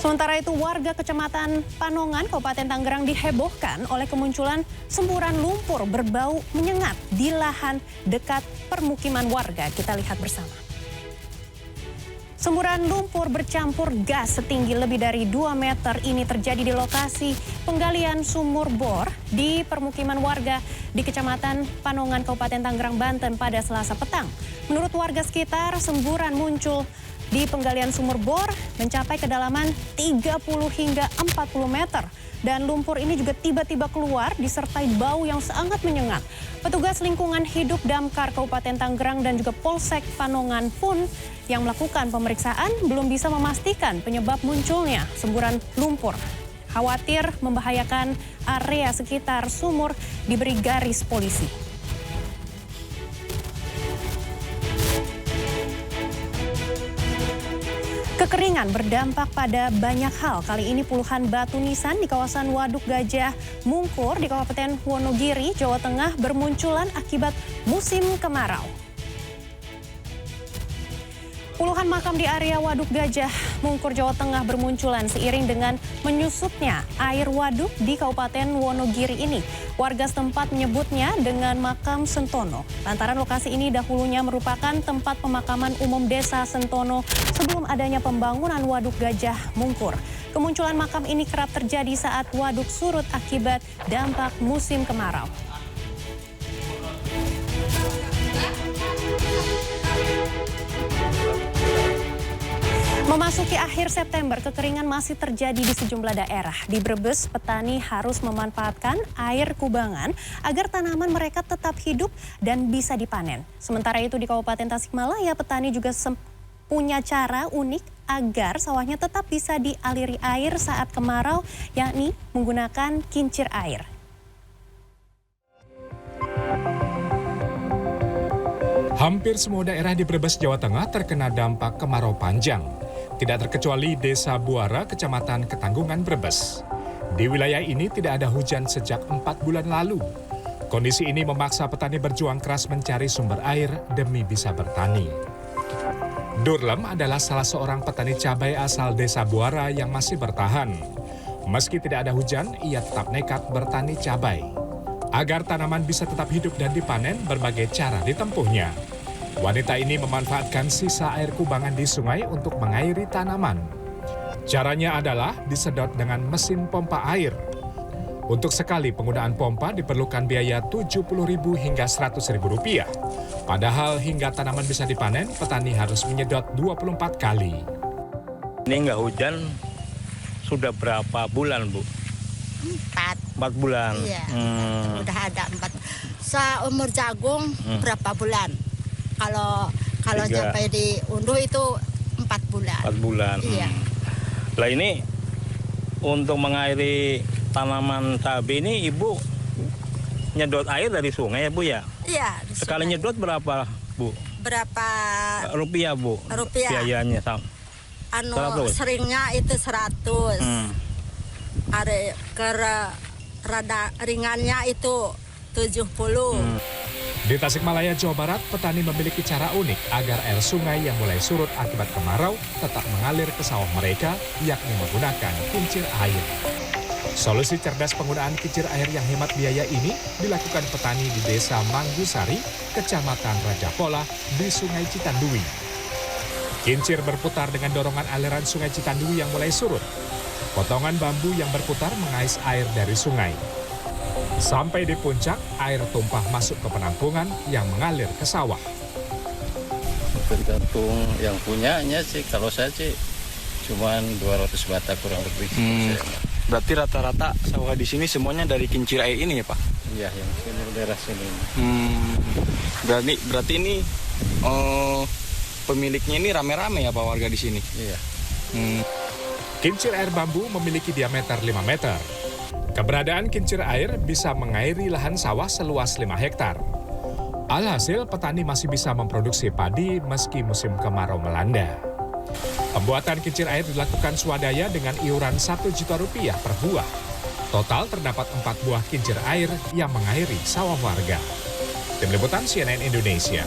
Sementara itu, warga Kecamatan Panongan, Kabupaten Tangerang dihebohkan oleh kemunculan semburan lumpur berbau menyengat di lahan dekat permukiman warga. Kita lihat bersama. Semburan lumpur bercampur gas setinggi lebih dari 2 meter ini terjadi di lokasi penggalian sumur bor di permukiman warga di Kecamatan Panongan, Kabupaten Tangerang, Banten pada Selasa petang. Menurut warga sekitar, semburan muncul di penggalian sumur bor mencapai kedalaman 30 hingga 40 meter. Dan lumpur ini juga tiba-tiba keluar disertai bau yang sangat menyengat. Petugas lingkungan hidup Damkar Kabupaten Tangerang dan juga Polsek Panongan pun yang melakukan pemeriksaan belum bisa memastikan penyebab munculnya semburan lumpur. Khawatir membahayakan area sekitar sumur, diberi garis polisi. Kekeringan berdampak pada banyak hal. Kali ini puluhan batu nisan di kawasan Waduk Gajah Mungkur di Kabupaten Wonogiri, Jawa Tengah bermunculan akibat musim kemarau. Puluhan makam di area Waduk Gajah Mungkur, Jawa Tengah bermunculan seiring dengan menyusutnya air waduk di Kabupaten Wonogiri ini. Warga setempat menyebutnya dengan makam Sentono. Lantaran lokasi ini dahulunya merupakan tempat pemakaman umum Desa Sentono sebelum adanya pembangunan Waduk Gajah Mungkur. Kemunculan makam ini kerap terjadi saat waduk surut akibat dampak musim kemarau. Memasuki akhir September, kekeringan masih terjadi di sejumlah daerah. Di Brebes, petani harus memanfaatkan air kubangan agar tanaman mereka tetap hidup dan bisa dipanen. Sementara itu di Kabupaten Tasikmalaya, petani juga punya cara unik agar sawahnya tetap bisa dialiri air saat kemarau, yakni menggunakan kincir air. Hampir semua daerah di Brebes, Jawa Tengah terkena dampak kemarau panjang. Tidak terkecuali Desa Buara, Kecamatan Ketanggungan, Brebes. Di wilayah ini tidak ada hujan sejak 4 bulan lalu. Kondisi ini memaksa petani berjuang keras mencari sumber air demi bisa bertani. Durlem adalah salah seorang petani cabai asal Desa Buara yang masih bertahan. Meski tidak ada hujan, ia tetap nekat bertani cabai. Agar tanaman bisa tetap hidup dan dipanen, berbagai cara ditempuhnya. Wanita ini memanfaatkan sisa air kubangan di sungai untuk mengairi tanaman. Caranya adalah disedot dengan mesin pompa air. Untuk sekali penggunaan pompa diperlukan biaya Rp70.000 hingga Rp100.000. Padahal hingga tanaman bisa dipanen, petani harus menyedot 24 kali. Ini nggak hujan sudah berapa bulan, Bu? 4 bulan. Iya, udah ada 4. Seumur jagung berapa bulan? Kalau sampai diunduh itu 4 bulan. 4 bulan. Iya. Lah ini untuk mengairi tanaman cabai ini Ibu nyedot air dari sungai ya, Bu ya? Iya. Sekali nyedot berapa, Bu? Berapa rupiah, Bu? Rupiah. Biayanya seringnya itu 100. Ada rada ringannya itu 70. Di Tasikmalaya, Jawa Barat, petani memiliki cara unik agar air sungai yang mulai surut akibat kemarau tetap mengalir ke sawah mereka, yakni menggunakan kincir air. Solusi cerdas penggunaan kincir air yang hemat biaya ini dilakukan petani di Desa Manggusari, Kecamatan Rajapola, di Sungai Citandui. Kincir berputar dengan dorongan aliran Sungai Citandui yang mulai surut. Potongan bambu yang berputar mengais air dari sungai. Sampai di puncak, air tumpah masuk ke penampungan yang mengalir ke sawah. Tergantung yang punyanya sih, kalau saya sih cuma 200 bata kurang lebih. Berarti rata-rata sawah di sini semuanya dari kincir air ini ya, Pak? Iya, yang sini daerah sini. Berarti ini pemiliknya ini rame-rame ya Pak, warga di sini? Iya. Kincir air bambu memiliki diameter 5 meter. Keberadaan kincir air bisa mengairi lahan sawah seluas 5 hektar. Alhasil, petani masih bisa memproduksi padi meski musim kemarau melanda. Pembuatan kincir air dilakukan swadaya dengan iuran Rp1.000.000 per buah. Total terdapat 4 buah kincir air yang mengairi sawah warga. Tim Liputan CNN Indonesia.